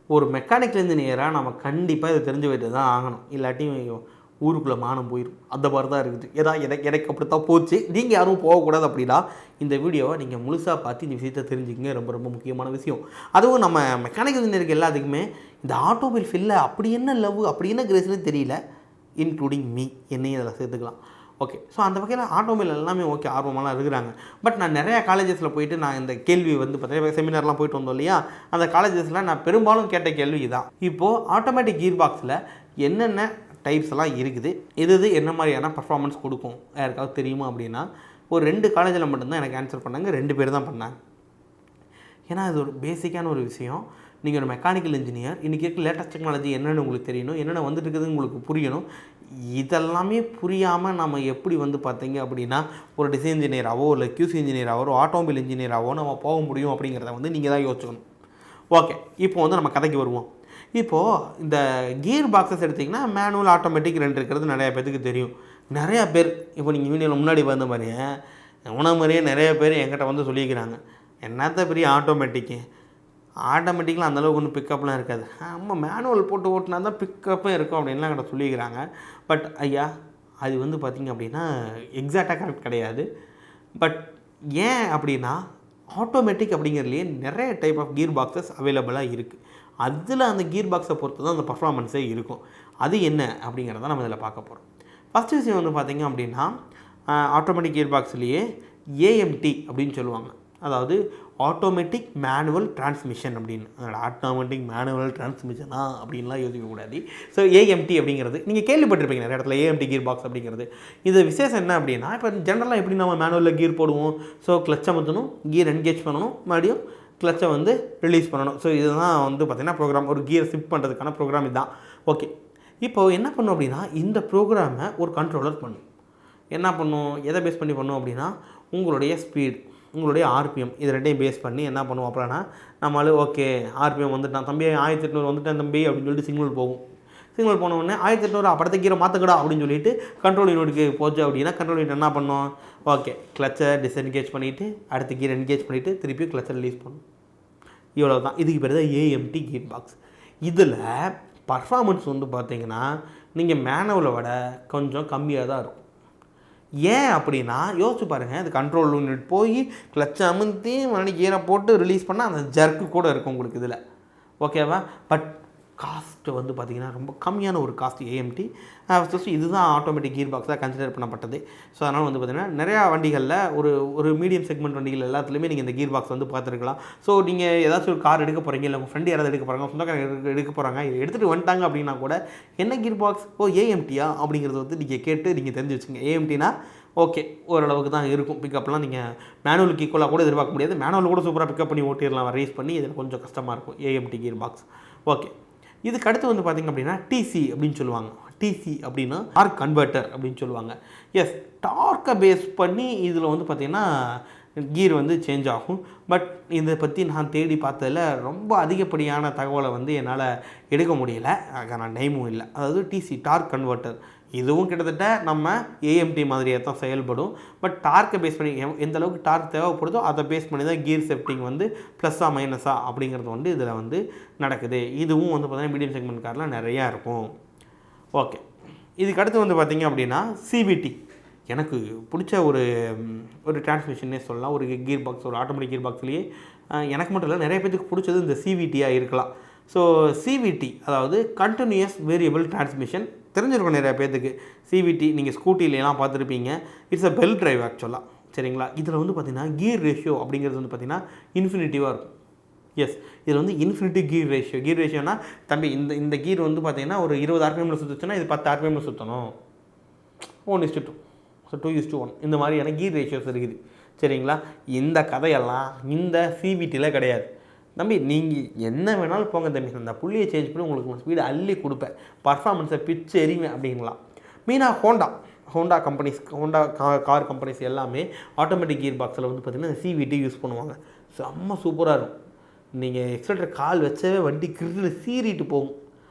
ஒரு மெக்கானிக்கல் இன்ஜினியராக நம்ம கண்டிப்பாக இதை தெரிஞ்சு வைத்து தான் ஆகணும். இல்லாட்டி ஊருக்குள்ளே மானம் போயிடும். அந்த மாதிரி தான் இருக்குது. எனக்கு அப்படித்தான் போச்சு. நீங்கள் யாரும் போகக்கூடாது அப்படின்னா இந்த வீடியோவை நீங்கள் முழுசாக பார்த்து இந்த விஷயத்தை தெரிஞ்சுக்கங்க. ரொம்ப ரொம்ப முக்கியமான விஷயம். அதுவும் நம்ம மெக்கானிக்கல் இன்ஜினியருக்கு எல்லாத்துக்குமே இந்த ஆட்டோமொபைல் ஃபீல்டில் அப்படி என்ன லவ் அப்படி என்ன கிரேஸ்னு தெரியல. இன்க்ளூடிங் மீ, என்னையும் அதில் சேர்த்துக்கலாம். ஓகே, ஸோ அந்த வகையில் ஆட்டோமொபைல் எல்லாமே ஓகே ஆர்வமெல்லாம் இருக்கிறாங்க. பட் நான் நிறையா காலேஜஸில் போயிட்டு நான் இந்த கேள்வி வந்து பார்த்தீங்கன்னா செமினார்லாம் போயிட்டு வந்தோம் இல்லையா, அந்த காலேஜஸில் நான் பெரும்பாலும் கேட்ட கேள்வி இதுதான். இப்போது ஆட்டோமேட்டிக் கீர் பாக்ஸில் என்னென்ன டைப்ஸ் எல்லாம் இருக்குது, இது என்ன மாதிரியான பர்ஃபார்மன்ஸ் கொடுக்கும் யாருக்காவது தெரியுமா அப்படின்னா ஒரு 2 காலேஜில் மட்டும்தான் எனக்கு ஆன்சர் பண்ணாங்க. 2 பேர் தான் பண்ணாங்க. ஏன்னா அது ஒரு பேசிக்கான ஒரு விஷயம். நீங்கள் ஒரு மெக்கானிக்கல் இன்ஜினியர், இன்றைக்கி இருக்க லேட்டஸ்ட் டெக்னாலஜி என்னென்னு உங்களுக்கு தெரியணும், என்னென்ன வந்துட்டு இருக்குதுன்னு உங்களுக்கு புரியணும். இதெல்லாமே புரியாமல் நம்ம எப்படி வந்து பார்த்தீங்க அப்படின்னா ஒரு டிசைன் இன்ஜினியராகவோ இல்லை கியூசி இன்ஜினியராகவோ ஆட்டோமொபைல் இன்ஜினியராகவோ நம்ம போக முடியும் அப்படிங்கிறத வந்து நீங்கள் தான் யோசிக்கணும். ஓகே, இப்போ வந்து நம்ம கதைக்கு வருவோம். இப்போது இந்த கியர் பாக்ஸஸ் எடுத்திங்கன்னா மேனுவல் ஆட்டோமேட்டிக் 2 இருக்கிறது நிறையா பேருக்கு தெரியும். நிறையா பேர் இப்போ நீங்கள் வீடியோவில் முன்னாடி வந்த மாதிரியே மாதிரியே நிறைய பேர் என்கிட்ட வந்து சொல்லியிருக்கிறாங்க, என்னத்த பெரிய ஆட்டோமேட்டிக்கில் அந்தளவுக்கு ஒன்றும் பிக்கப்லாம் இருக்காது, நம்ம மேனுவல் போட்டு ஓட்டினா தான் பிக்கப்பே இருக்கும் அப்படின்லாம் என்கிட்ட சொல்லியிருக்கிறாங்க. பட் ஐயா அது வந்து பார்த்திங்க அப்படின்னா எக்ஸாக்டாக கரெக்ட் கிடையாது. பட் ஏன் அப்படின்னா ஆட்டோமேட்டிக் அப்படிங்கிறதுலேயே நிறைய டைப் ஆஃப் கியர் பாக்ஸஸ் அவைலபிளாக இருக்குது. அதில் அந்த கியர் பாக்ஸை பொறுத்து தான் அந்த பர்ஃபார்மன்ஸே இருக்கும். அது என்ன அப்படிங்கிறத நம்ம இதில் பார்க்க போகிறோம். ஃபஸ்ட்டு விஷயம் வந்து பார்த்திங்க அப்படின்னா ஆட்டோமேட்டிக் கியர் பாக்ஸ்லேயே ஏஎம்டி அப்படின்னு சொல்லுவாங்க. அதாவது ஆட்டோமேட்டிக் மேனுவல் டிரான்ஸ்மிஷன் அப்படின்னு. ஆட்டோமேட்டிக் மேனுவல் டிரான்ஸ்மிஷனா அப்படின்லாம் யோசிக்கக்கூடாது. ஸோ ஏஎம்டி அப்படிங்கிறது நீங்கள் கேள்விப்பட்டிருப்பீங்க நிறைய இடத்துல ஏஎம்டி கியர் பாக்ஸ் அப்படிங்கிறது. இது விசேஷம் என்ன அப்படின்னா இப்போ ஜென்ரலாக எப்படி நம்ம மேனுவலில் கீர் போடுவோம், ஸோ கிளச்சை அமுத்தணும், கீர் என்கேஜ் பண்ணணும், மறுபடியும் கிளச்சை வந்து ரிலீஸ் பண்ணணும். ஸோ இதுதான் வந்து பார்த்திங்கன்னா ப்ரோக்ராம், ஒரு கியர் ஷிஃப்ட் பண்ணுறதுக்கான ப்ரோக்ராம் இதுதான். ஓகே, இப்போது என்ன பண்ணும் அப்படின்னா இந்த ப்ரோக்ராமை ஒரு கண்ட்ரோலர் பண்ணும். என்ன பண்ணும், எதை பேஸ் பண்ணி பண்ணும் அப்படின்னா உங்களுடைய ஸ்பீட், உங்களுடைய ஆர்பிஎம், இது 2ஐயும் பேஸ் பண்ணி என்ன பண்ணுவோம் அப்படின்னா நம்மளால ஓகே ஆர்பிஎம் வந்துட்டான் தம்பி, 1800 வந்துட்டேன் தம்பி அப்படின்னு சொல்லிட்டு சிக்னல் போகும். சிக்னல் போன உடனே 1800 அப்படத்தை கீரை மாற்றக்கடா அப்படின்னு சொல்லிட்டு கண்ட்ரோல் யூனிட்டுக்கு போச்சு அப்படின்னா கண்ட்ரோல் யூனிட் என்ன பண்ணும், ஓகே கிளச்சை டிஸ்என்கேஜ் பண்ணிவிட்டு அடுத்த கீர் என்கேஜ் பண்ணிவிட்டு திருப்பி கிளச்சை ரிலீஸ் பண்ணும். இவ்வளோ தான். இதுக்கு பேர் தான் ஏஎம்டி கீர் பாக்ஸ். இதில் பர்ஃபார்மன்ஸ் வந்து பார்த்திங்கன்னா நீங்கள் மேனுவலை விட கொஞ்சம் கம்மியாக தான் இருக்கும். ஏன் அப்படின்னா யோசிச்சு பாருங்கள், அது கண்ட்ரோல் யூனிட் போய் கிளச்சை அமுத்தி மறுபடியும் கீரை போட்டு ரிலீஸ் பண்ணால் அந்த ஜர்க்கு கூட இருக்கும் உங்களுக்கு இதில். ஓகேவா? பட் காஸ்ட்டு வந்து பார்த்திங்கன்னா ரொம்ப கம்மியான ஒரு காஸ்ட் ஏஎம்டி. ஃபஸ்ட்டு இதுதான் ஆட்டோமேட்டிக் கீர் பாக்ஸாக கன்சிடர் பண்ணப்பட்டது. ஸோ அதனால் வந்து பார்த்திங்கன்னா நிறையா வண்டிகளில் ஒரு மீடியம் செக்மெண்ட் வண்டிகள் எல்லாத்துலேயுமே நீங்கள் இந்த கீர் பாக்ஸ் வந்து பார்த்துருக்கலாம். ஸோ நீங்கள் ஏதாச்சும் ஒரு கார் எடுக்க போகிறீங்க, இல்லை உங்கள் ஃப்ரெண்டு யாராவது எடுக்க போகிறாங்க, சொந்தக்காரங்க எடுக்க போகிறாங்க, எடுத்துகிட்டு வந்துட்டாங்க அப்படின்னா கூட என்ன கீர் பாக்ஸ், ஏஎம்டியா அப்படிங்கிறது வந்து நீங்கள் கேட்டு நீங்கள் தெரிஞ்சு வச்சுங்க. ஏஎம்டினா ஓகே ஓரளவுக்கு தான் இருக்கும். பிக்கப்லாம் நீங்கள் மேனுவலுக்கு ஈக்குவலாக கூட எதிர்பார்க்க முடியாது. மேனுவல் கூட சூப்பராக பிக்கப் பண்ணி ஓட்டிடலாம், ரேஸ் பண்ணி. இதில் கொஞ்சம் கஷ்டமாக இருக்கும் ஏஎம்டி கீர் பாக்ஸ். ஓகே, இதுக்கு அடுத்து வந்து பார்த்திங்க அப்படின்னா டிசி அப்படின்னு சொல்லுவாங்க. டிசி அப்படின்னா டார்க் கன்வெர்ட்டர் அப்படின்னு சொல்லுவாங்க. எஸ், டார்க்கை பேஸ் பண்ணி இதில் வந்து பார்த்திங்கன்னா கீர் வந்து சேஞ்ச் ஆகும். பட் இதை பற்றி நான் தேடி பார்த்ததில் ரொம்ப அதிகப்படியான தகவலை வந்து என்னால் எடுக்க முடியல, அதுக்கான டைமும் இல்லை. அதாவது டிசி டார்க் கன்வெர்ட்டர் இதுவும் கிட்டத்தட்ட நம்ம ஏஎம்டி மாதிரியே தான் செயல்படும். பட் டார்க்கை பேஸ் பண்ணி எந்த அளவுக்கு டார்க் தேவைப்படுதோ அதை பேஸ் பண்ணி தான் கீர் ஷிஃப்டிங் வந்து ப்ளஸ்ஸா மைனஸா அப்படிங்கிறது வந்து இதில் வந்து நடக்குது. இதுவும் வந்து பார்த்திங்கன்னா மீடியம் செக்மெண்ட் காரில் நிறையா இருக்கும். ஓகே, இதுக்கு அடுத்து வந்து பார்த்திங்க அப்படின்னா சிவிடி. எனக்கு பிடிச்ச ஒரு டிரான்ஸ்மிஷனே சொல்லலாம். ஒரு கீர் பாக்ஸ், ஒரு ஆட்டோமேட்டிக் கீர் பாக்ஸ்லேயே எனக்கு மட்டும் இல்லை நிறைய பேருக்கு பிடிச்சது இந்த சிவிடியாக இருக்கலாம். ஸோ சிவிடி அதாவது கண்டினியூஸ் வேரியபிள் டிரான்ஸ்மிஷன் தெரிஞ்சிருக்கும் நிறைய பேர்த்துக்கு. சிவிடி நீங்கள் ஸ்கூட்டிலாம் பார்த்துருப்பீங்க. இட்ஸ் அ பெல் டிரைவ் ஆக்சுவலாக. சரிங்களா? இதில் வந்து பார்த்திங்கன்னா கீர் ரேஷியோ அப்படிங்கிறது வந்து பார்த்திங்கன்னா இன்ஃபினிட்டிவாக இருக்கும். எஸ், இதில் வந்து இன்ஃபினிட்டி கீர் ரேஷியோனா தம்பி இந்த கீர் வந்து பார்த்திங்கன்னா ஒரு 20 ஆர்பிஎம்மில் சுற்றுச்சுன்னா இது 10 ஆர்பிஎம்மில் சுற்றணும். 1:2, ஸோ 2:1 இந்த மாதிரியான கீர் ரேஷியோஸ் இருக்குது. சரிங்களா? இந்த கதையெல்லாம் இந்த சிவிடியில் கிடையாது. தம்பி நீங்கள் என்ன வேணாலும் போங்க தம்பி, அந்த புள்ளியை சேஞ்ச் பண்ணி உங்களுக்கு ஸ்பீடு அள்ளி கொடுப்பேன், பர்ஃபார்மன்ஸை பிச்சு எறிவேன் அப்படிங்கலாம். மெயினாக ஹோண்டா கம்பெனிஸ், கார் கம்பெனிஸ் எல்லாமே ஆட்டோமேட்டிக் கீர் பாக்ஸில் வந்து பார்த்திங்கன்னா சிவிடி யூஸ் பண்ணுவாங்க. செம்ம சூப்பராக இருக்கும். நீங்கள் எக்ஸலேட்டர் கால் வச்சவே வண்டி கிரில் சீறிட்டு போகும்.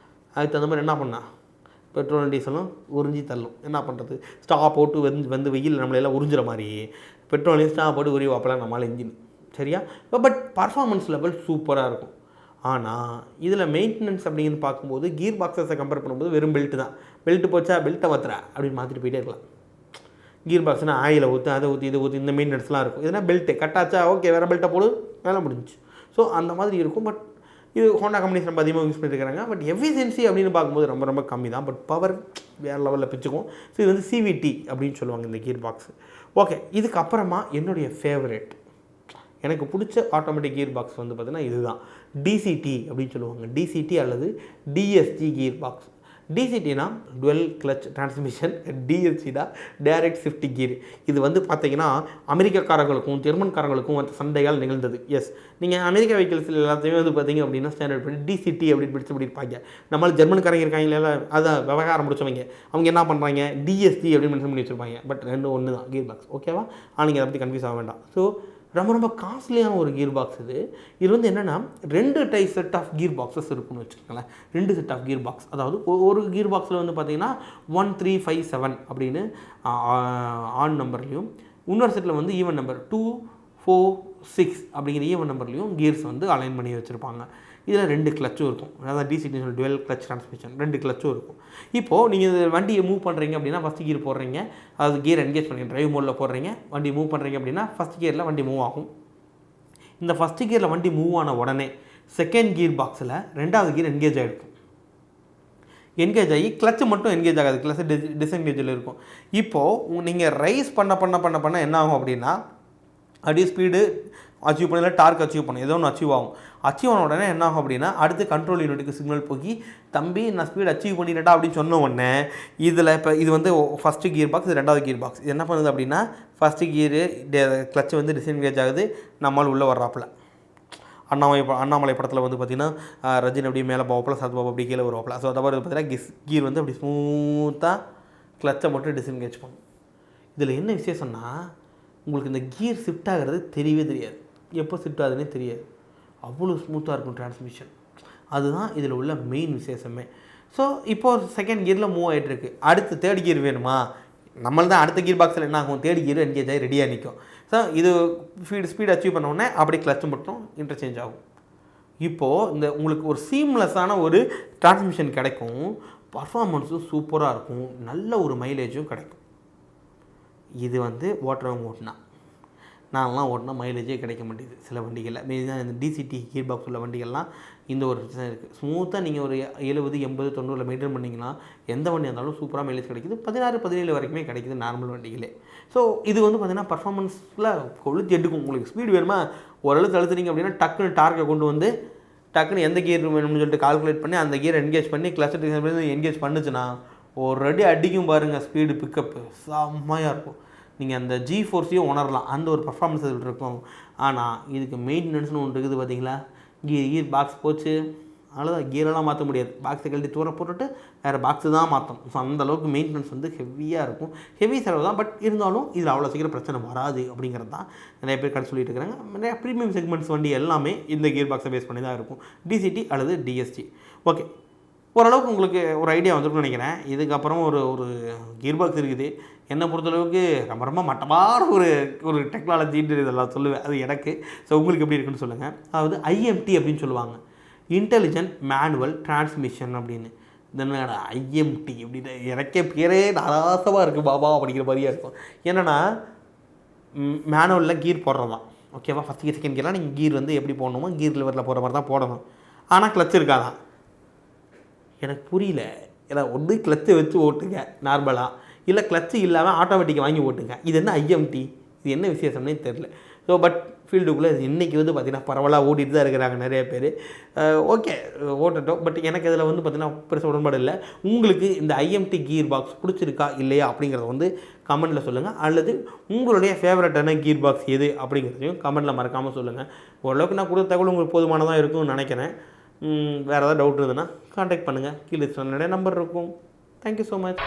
அதுக்கு தகுந்த மாதிரி என்ன பண்ணால் பெட்ரோல் டீசலும் உறிஞ்சி தள்ளும். என்ன பண்ணுறது, ஸ்டாப் போட்டு வந்து வெயில் நம்மளெல்லாம் உறிஞ்சிற மாதிரி பெட்ரோலையும் ஸ்டாப் போட்டு உரிய வாப்பலாம் நம்மளால் இன்ஜின். சரியா? பட் பர்ஃபார்மன்ஸ் லெவல் சூப்பராக இருக்கும். ஆனால் இதில் மெயின்டெனன்ஸ் அப்படின்னு பார்க்கும்போது கியர் பாக்ஸஸை கம்பேர் பண்ணும்போது வெறும் பெல்ட்டு தான். பெல்ட்டு போச்சா பெல்ட்டை மாற்றுறா அப்படின்னு மாற்றிட்டு போயிட்டே இருக்கலாம். கியர் பாக்ஸ்னால் ஆயிலை ஊற்று, அதை ஊற்றி, இதை ஊற்றி, இந்த மெயின்டெனன்ஸ்லாம் இருக்கும். இதனால் பெல்ட்டு கட்டாச்சா ஓகே வேறு பெல்ட்டை போடு, வேலை முடிஞ்சிச்சு. ஸோ அந்த மாதிரி இருக்கும். பட் இது ஹோண்டா கம்பெனிஸ் ரொம்ப அதிகமாக யூஸ் பண்ணியிருக்காங்க. பட் எஃபிஷியன்சி அப்படின்னு பார்க்கும்போது ரொம்ப ரொம்ப கம்மி தான். பட் பவர் வேறு லெவலில் பிச்சுக்கும். ஸோ இது வந்து CVT அப்படின்னு சொல்லுவாங்க இந்த கியர் பாக்ஸ். ஓகே, இதுக்கப்புறமா என்னுடைய ஃபேவரேட், எனக்கு பிடிச்ச ஆட்டோமேட்டிக் கியர் பாக்ஸ் வந்து பார்த்திங்கன்னா இதுதான், DCT அப்படின்னு சொல்லுவாங்க. DCT அல்லது DSG கியர் பாக்ஸ். DCTனா டுவெல் கிளச் டிரான்ஸ்மிஷன், DSGனா டைரக்ட் ஷிஃப்ட் கியர். இது வந்து பார்த்தீங்கன்னா அமெரிக்காக்காரங்களுக்கும் ஜெர்மன்காரங்களுக்கும் அந்த சண்டைகள் நிகழ்ந்தது. எஸ், நீங்கள் அமெரிக்கா வெஹிக்கிள்ஸில் எல்லாத்தையுமே வந்து பார்த்தீங்க அப்படின்னா ஸ்டாண்டர்ட் பண்ணி DCT அப்படின்னு பிடிச்சி இருப்பாங்க. நம்மளால் ஜெர்மன்காரங்க இருக்காங்களா, அதான் விவகாரம் முடிச்சவங்க, அவங்க என்ன பண்ணுறாங்க DSG அப்படின்னு மென்ஷன் பண்ணி வச்சுருப்பாங்க. பட் ரெண்டும் ஒன்று தான் கியர் பாக்ஸ். ஓகேவா? ஆனால் நீங்கள் அதை பற்றி கன்ஃபியூஸ் ஆக வேண்டாம். ஸோ ரொம்ப ரொம்ப காஸ்ட்லியான ஒரு கியர் பாக்ஸ் இது. இது வந்து என்னென்னா 2 செட் ஆஃப் கியர் பாக்ஸஸ் இருக்குன்னு வச்சுக்கோங்களேன். 2 செட் ஆஃப் கியர் பாக்ஸ், அதாவது ஒரு கியர் பாக்ஸில் வந்து பார்த்தீங்கன்னா 1 3 5 7 அப்படின்னு ஆன் நம்பர்லேயும், இன்னொரு செட்டில் வந்து ஈவன் நம்பர் 2 4 6 அப்படிங்கிற ஈவன் நம்பர்லேயும் கியர்ஸ் வந்து அலைன் பண்ணி வச்சுருப்பாங்க. இதில் 2 கிளச்சும் இருக்கும். அதாவது DCT டுவெல் கிளச் டிரான்ஸ்மிஷன், 2 கிளச்சும் இருக்கும். இப்போது நீங்கள் இந்த வண்டியை மூவ் பண்ணுறீங்க அப்படின்னா ஃபஸ்ட் கியர் போடுறீங்க, அதாவது கியர் என்கேஜ் பண்ணுறீங்க, டிரைவ் மோடில் போடுறீங்க, வண்டி மூவ் பண்ணுறீங்க அப்படின்னா ஃபஸ்ட் கியரில் வண்டி மூவ் ஆகும். இந்த ஃபஸ்ட் கியரில் வண்டி மூவ் ஆன உடனே செகண்ட் கியர் பாக்ஸில் 2வது கியர் என்கேஜ் ஆகிருக்கும். என்கேஜ் ஆகி கிளச்சு மட்டும் என்கேஜ் ஆகாது, கிளச்சு டிஸ்என்கேஜில் இருக்கும். இப்போது நீங்கள் ரைஸ் பண்ண என்ன ஆகும் அப்படின்னா அப்படியே ஸ்பீடு அச்சீவ் பண்ணல, டார்க் அச்சீவ் பண்ணும், ஏதோ ஒன்று அச்சீவ் ஆகும். அச்சீவ் ஆன உடனே என்ன ஆகும் அப்படின்னா அடுத்து கண்ட்ரோல் யூனிட்டுக்கு சிக்னல் போய் தம்பி நான் ஸ்பீட் அச்சீவ் பண்ணிட்டா அப்படின்னு சொன்ன உடனே இதில் இப்போ இது வந்து ஃபஸ்ட்டு கியர் பாக்ஸ், இது 2வது கியர் பாக்ஸ். இது என்ன பண்ணுது அப்படின்னா ஃபஸ்ட்டு கியரு கிளச்சு வந்து டிஸ்என்கேஜ் ஆகுது, நம்மளால் உள்ளே வர்றாப்புல. அண்ணாமலை படத்தில் வந்து பார்த்திங்கன்னா ரஜினி அப்படியே மேலே போவாப்பில், சத்பாபு அப்படி கீழே வருவாப்பில். ஸோ அதாவது பார்த்தீங்கன்னா கியர் வந்து அப்படி ஸ்மூத்தாக கிளச்சை மட்டும் டிஸ்என்கேஜ் பண்ணும். இதில் என்ன விசேஷம்னா உங்களுக்கு இந்த கியர் ஷிஃப்ட் ஆகிறது தெரியவே தெரியாது, எப்போ ஷிஃப்ட் ஆகுதுன்னே தெரியாது. அவ்வளோ ஸ்மூத்தாக இருக்கும் டிரான்ஸ்மிஷன். அதுதான் இதில் உள்ள மெயின் விசேஷமே. ஸோ இப்போது செகண்ட் கியரில் மூவ் ஆகிட்டுருக்கு. அடுத்து தேர்ட் கியர் வேணுமா, நம்மள தான் அடுத்த கியர் பாக்ஸில் என்ன ஆகும், தேர்ட் கியர் என்கேஜ் ஆகி ரெடியாக நிற்கும். ஸோ இது ஸ்பீட் அச்சீவ் பண்ண உடனே அப்படியே கிளச்சு மட்டும் இன்டர்சேஞ்ச் ஆகும். இப்போது இந்த உங்களுக்கு ஒரு சீம்லெஸ்ஸான ஒரு டிரான்ஸ்மிஷன் கிடைக்கும், பர்ஃபார்மன்ஸும் சூப்பராக இருக்கும், நல்ல ஒரு மைலேஜும் கிடைக்கும். இது வந்து ஓட்டுறவங்க ஓட்டினா, நான்லாம் ஓட்டினா மைலேஜே கிடைக்க மாட்டேங்குது சில வண்டிகளில். மெயினாக இந்த DCT கியர் பாக்ஸ் உள்ள வண்டிகள்லாம் இந்த ஒரு பிரச்சனை இருக்குது. ஸ்மூத்தாக நீங்கள் ஒரு 70 80 90 மெயின்டைன் பண்ணிங்கன்னா எந்த வண்டி இருந்தாலும் சூப்பராக மைலேஜ் கிடைக்குது. 16 17 வரைக்குமே கிடைக்குது நார்மல் வண்டிகளே. ஸோ இது வந்து பார்த்திங்கன்னா பர்ஃபார்மன்ஸில் கொளுத்தி எடுக்கும். உங்களுக்கு ஸ்பீடு வேணுமா, ஓரளவுக்கு அழுத்துறீங்க அப்படின்னா டக்குன்னு டார்க்கை கொண்டு வந்து டக்குன்னு எந்த கியர் வேணும்னு சொல்லிட்டு கால்குலேட் பண்ணி அந்த கியர் என்கேஜ் பண்ணி கிளஸ்டர் என்கேஜ் பண்ணுச்சுன்னா ஒரு அடி அடிக்கும் பாருங்கள், ஸ்பீடு பிக்கப்பு செம்மையாக இருக்கும். நீங்கள் அந்த G-ஃபோர்ஸையும் உணரலாம், அந்த ஒரு பர்ஃபார்மன்ஸ் இதில் இருக்கும். ஆனால் இதுக்கு மெயின்டெனன்ஸ்னு ஒன்று இருக்குது பார்த்தீங்களா, கியர் பாக்ஸ் போச்சு அவ்வளோதான், கியரெல்லாம் மாற்ற முடியாது, பாக்ஸை கழட்டி தூர போட்டுட்டு வேறு பாக்ஸு தான் மாற்றணும். ஸோ அந்தளவுக்கு மெயின்டெனன்ஸ் வந்து ஹெவியாக இருக்கும், ஹெவி செலவு தான். பட் இருந்தாலும் இதில் அவ்வளோ சீக்கிரம் பிரச்சனை வராது அப்படிங்கிறது தான் நிறைய பேர் கடை சொல்லிட்டு இருக்கிறாங்க. நிறைய ப்ரீமியம் செக்மெண்ட்ஸ் வண்டி எல்லாமே இந்த கியர் பாக்ஸை பேஸ் பண்ணி தான் இருக்கும், DCT அல்லது DSG. ஓகே, ஓரளவுக்கு உங்களுக்கு ஒரு ஐடியா வந்துருக்குன்னு நினைக்கிறேன். இதுக்கப்புறம் ஒரு கியர் பாக்ஸ் இருக்குது, என்னை பொறுத்தளவுக்கு ரொம்ப மட்டமான ஒரு டெக்னாலஜின்னு இதெல்லாம் சொல்லுவேன், அது எனக்கு. ஸோ உங்களுக்கு எப்படி இருக்குன்னு சொல்லுங்கள். அதாவது IMT அப்படின்னு சொல்லுவாங்க, இன்டெலிஜென்ட் மேனுவல் டிரான்ஸ்மிஷன் அப்படின்னு. இதனோட IMT அப்படின்னு எனக்கே பேரே நாராசமாக இருக்குது பாபா அப்படிங்கிற மாதிரியாக இருக்கும். என்னென்னா மேனுவலில் கீர் போடுறது தான். ஓகேவா, ஃபஸ்ட் கியர் செகண்ட் கியர்லாம் நீங்கள் கீர் வந்து எப்படி போடணுமோ கீர் லெவலில் போகிற மாதிரி தான் போடணும். ஆனால் கிளச் இருக்காதான், எனக்கு புரியல. ஏன்னா ஒன்று கிளச்சை வச்சு ஓட்டுங்க நார்மலாக, இல்லை கிளச்சு இல்லாமல் ஆட்டோமேட்டிக்கை வாங்கி ஓட்டுங்க. இது என்ன IMT, இது என்ன விசேஷம்னே தெரில. ஸோ பட் ஃபீல்டுக்குள்ளே இன்றைக்கி வந்து பார்த்திங்கன்னா பரவலாக ஓட்டிகிட்டு தான் இருக்கிறாங்க நிறைய பேர். ஓகே ஓட்டட்டும். பட் எனக்கு இதில் வந்து பார்த்திங்கன்னா பெருசாக உடன்பாடு இல்லை. உங்களுக்கு இந்த IMT கியர் பாக்ஸ் பிடிச்சிருக்கா இல்லையா அப்படிங்கிறத வந்து கமெண்ட்டில் சொல்லுங்கள். அல்லது உங்களுடைய ஃபேவரட்டான கியர் பாக்ஸ் எது அப்படிங்கிறதையும் கமெண்ட்டில் மறக்காமல் சொல்லுங்கள். ஓரளவுக்கு நான் கொடுத்த தகவல் உங்களுக்கு போதுமானதாக இருக்கும்னு நினைக்கிறேன். வேறு ஏதாவது டவுட் இருந்ததுன்னா கான்டாக்ட் பண்ணுங்கள், கீழே நிறைய நம்பர் இருக்கும். Thank you so much.